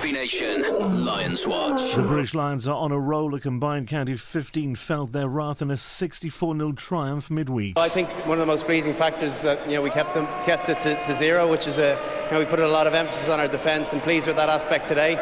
Rugby Nation Lions Watch. The British Lions are on a roll. A combined county 15 felt their wrath in a 64-0 triumph midweek. I think one of the most pleasing factors that we kept it to 0, which is we put a lot of emphasis on our defence, and pleased with that aspect today.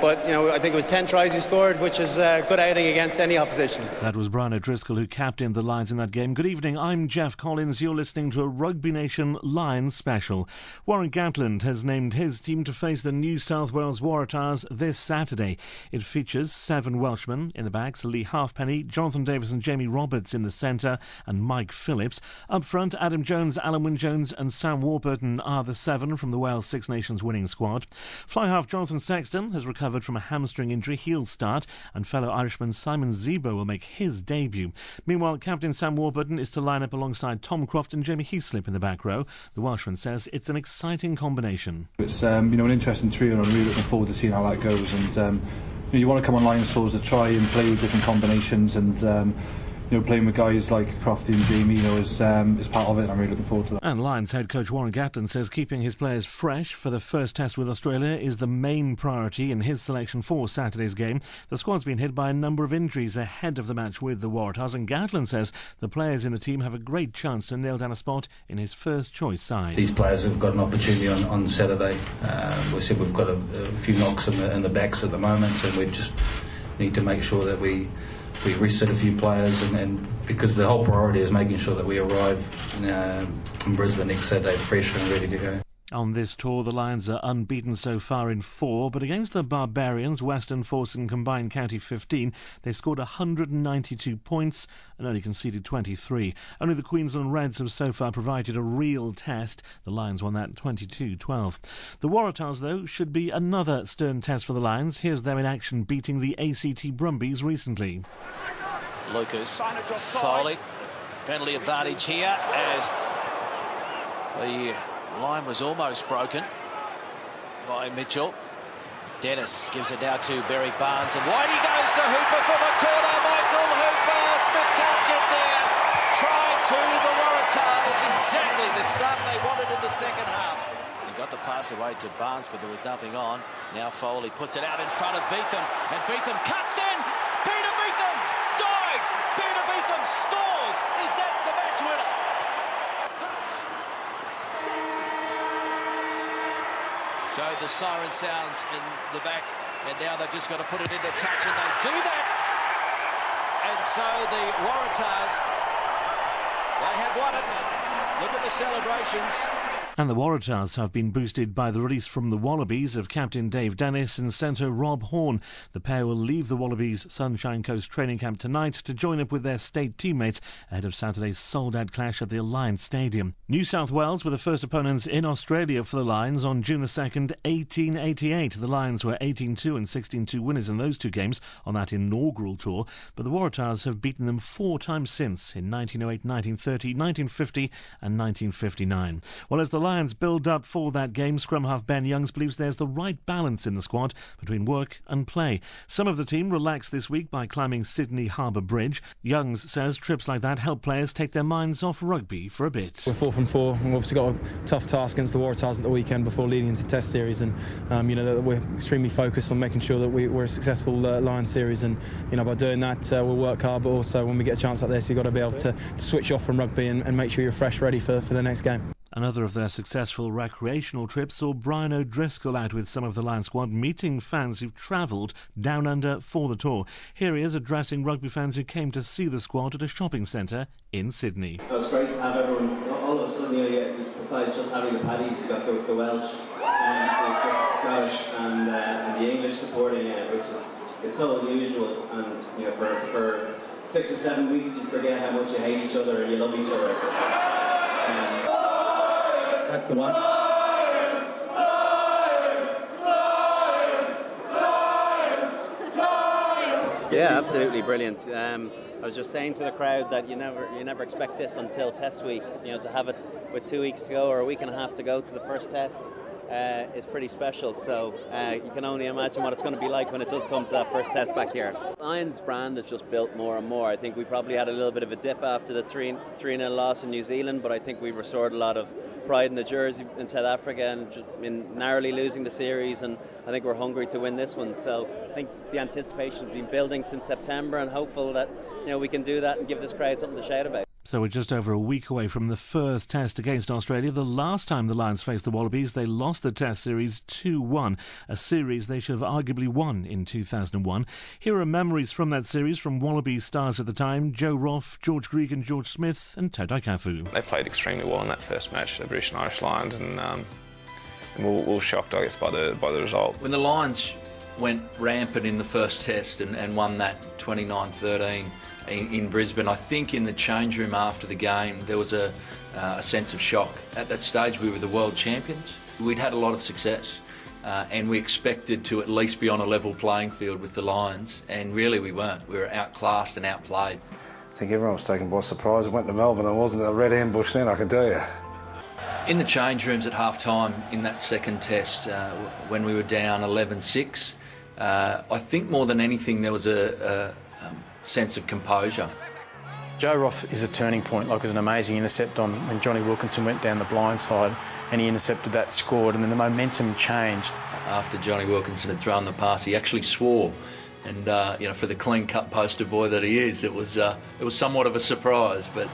But I think it was 10 tries we scored, which is a good outing against any opposition. That was Brian O'Driscoll who captained the Lions in that game. Good evening, I'm Jeff Collins. You're listening to a Rugby Nation Lions special. Warren Gatland has named his team to face the New South Wales Waratahs this Saturday. It features 7 Welshmen in the backs: Lee Halfpenny, Jonathan Davis and Jamie Roberts in the centre, and Mike Phillips. Up front, Adam Jones, Alan Wynne-Jones and Sam Warburton are the 7 from the Wales Six Nations winning squad. Fly half Jonathan Sexton has recovered from a hamstring injury. He'll start, and fellow Irishman Simon Zebo will make his debut. Meanwhile, Captain Sam Warburton is to line up alongside Tom Croft and Jamie Heaslip in the back row. The Welshman says it's an exciting combination. It's an interesting trio, and I'm really looking forward to seeing how that goes. And you want to come on Lions tours to try and play with different combinations, and playing with guys like Crofty and Jamie, is part of it, and I'm really looking forward to that. And Lions head coach Warren Gatland says keeping his players fresh for the first test with Australia is the main priority in his selection for Saturday's game. The squad's been hit by a number of injuries ahead of the match with the Waratahs, and Gatland says the players in the team have a great chance to nail down a spot in his first choice side. These players have got an opportunity on Saturday. We said we've got a few knocks in the backs at the moment, and we just need to make sure that we rested a few players, and because the whole priority is making sure that we arrive in Brisbane next Saturday fresh and ready to go. On this tour, the Lions are unbeaten so far in 4, but against the Barbarians, Western Force and combined county 15, they scored 192 points and only conceded 23. Only the Queensland Reds have so far provided a real test. The Lions won that 22-12. The Waratahs, though, should be another stern test for the Lions. Here's them in action, beating the ACT Brumbies recently. Lucas, Foley, penalty advantage here as the line was almost broken by Mitchell. Dennis gives it now to Berwick Barnes, and Whitey goes to Hooper for the corner. Michael Hooper, Smith can't get there. Try to the Waratahs, exactly the start they wanted in the second half. He got the pass away to Barnes, but there was nothing on. Now Foley puts it out in front of Beetham, and Beetham cuts in. Peter Beetham dives. Peter Beetham scores. Is that the match winner? So the siren sounds in the back, and now they've just got to put it into touch, and they do that. And so the Waratahs, they have won it. Look at the celebrations. And the Waratahs have been boosted by the release from the Wallabies of captain Dave Dennis and centre Rob Horne. The pair will leave the Wallabies Sunshine Coast training camp tonight to join up with their state teammates ahead of Saturday's sold-out clash at the Alliance Stadium. New South Wales were the first opponents in Australia for the Lions on June the 2nd, 1888. The Lions were 18-2 and 16-2 winners in those 2 games on that inaugural tour, but the Waratahs have beaten them 4 times since, in 1908, 1930, 1950 and 1959. Well, as the Lions build up for that game, scrum half Ben Youngs believes there's the right balance in the squad between work and play. Some of the team relaxed this week by climbing Sydney Harbour Bridge. Youngs says trips like that help players take their minds off rugby for a bit. We're 4 from 4. We've obviously got a tough task against the Waratahs at the weekend before leading into Test series, and we're extremely focused on making sure that we're a successful Lions series, and by doing that we'll work hard, but also when we get a chance like this, you've got to be able to switch off from rugby and make sure you're fresh, ready for the next game. Another of their successful recreational trips saw Brian O'Driscoll out with some of the Lions squad, meeting fans who've travelled down under for the tour. Here he is addressing rugby fans who came to see the squad at a shopping centre in Sydney. It was great to have everyone. All of a sudden, besides just having the Paddies, you've got the Welsh, the Welsh and the English supporting it, which is it's so unusual. And for 6 or 7 weeks, you forget how much you hate each other and you love each other. That's the one. Yeah, absolutely brilliant. I was just saying to the crowd that you never expect this until test week. To have it with 2 weeks to go or a week and a half to go to the first test is pretty special. So you can only imagine what it's going to be like when it does come to that first test back here. Lions brand is just built more and more. I think we probably had a little bit of a dip after the 3-0 loss in New Zealand, but I think we've restored a lot of pride in the jersey in South Africa and just in narrowly losing the series, and I think we're hungry to win this one. So I think the anticipation has been building since September, and hopeful that we can do that and give this crowd something to shout about. So we're just over a week away from the first test against Australia. The last time the Lions faced the Wallabies, they lost the test series 2-1, a series they should have arguably won in 2001. Here are memories from that series from Wallabies stars at the time: Joe Roff, George Gregan, George Smith and Todai Kafu. They played extremely well in that first match, the British and Irish Lions, and we were shocked, I guess, by the result. When the Lions went rampant in the first test and won that 29-13 in Brisbane, I think in the change room after the game there was a sense of shock. At that stage we were the world champions. We'd had a lot of success and we expected to at least be on a level playing field with the Lions, and really we weren't. We were outclassed and outplayed. I think everyone was taken by surprise. I went to Melbourne, I wasn't a red ambush then, I can tell you. In the change rooms at half-time in that second test, when we were down 11-6, I think more than anything there was a sense of composure. Joe Roff is a turning point. Like, it was an amazing intercept on when Johnny Wilkinson went down the blind side and he intercepted that, scored, and then the momentum changed. After Johnny Wilkinson had thrown the pass, he actually swore, and for the clean-cut poster boy that he is, it was somewhat of a surprise. But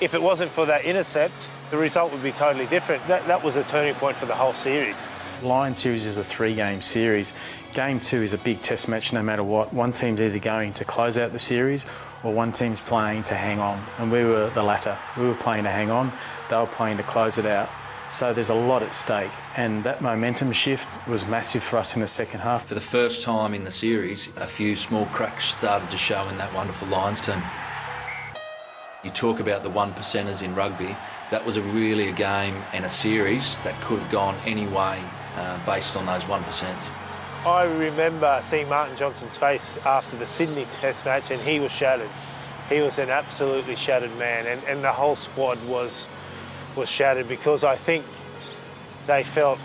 if it wasn't for that intercept, the result would be totally different. That was a turning point for the whole series. Lions series is a 3-game series. Game 2 is a big test match no matter what. One team's either going to close out the series or one team's playing to hang on, and we were the latter. We were playing to hang on, they were playing to close it out. So there's a lot at stake, and that momentum shift was massive for us in the second half. For the first time in the series, a few small cracks started to show in that wonderful Lions team. You talk about the 1%ers in rugby. That was really a game and a series that could have gone any way based on those 1%. I remember seeing Martin Johnson's face after the Sydney Test match, and he was shattered. He was an absolutely shattered man, and the whole squad was shattered, because I think they felt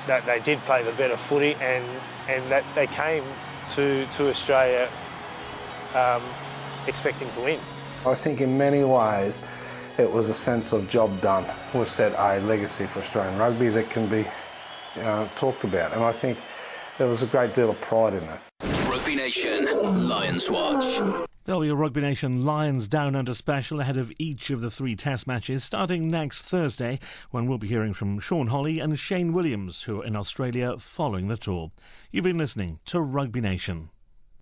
that they did play the better footy, and that they came to Australia expecting to win. I think in many ways it was a sense of job done. We've set a legacy for Australian rugby that can be talked about, and I think there was a great deal of pride in that. Rugby Nation Lions Watch. There'll be a Rugby Nation Lions Down Under special ahead of each of the 3 test matches, starting next Thursday, when we'll be hearing from Sean Holly and Shane Williams, who are in Australia following the tour. You've been listening to Rugby Nation.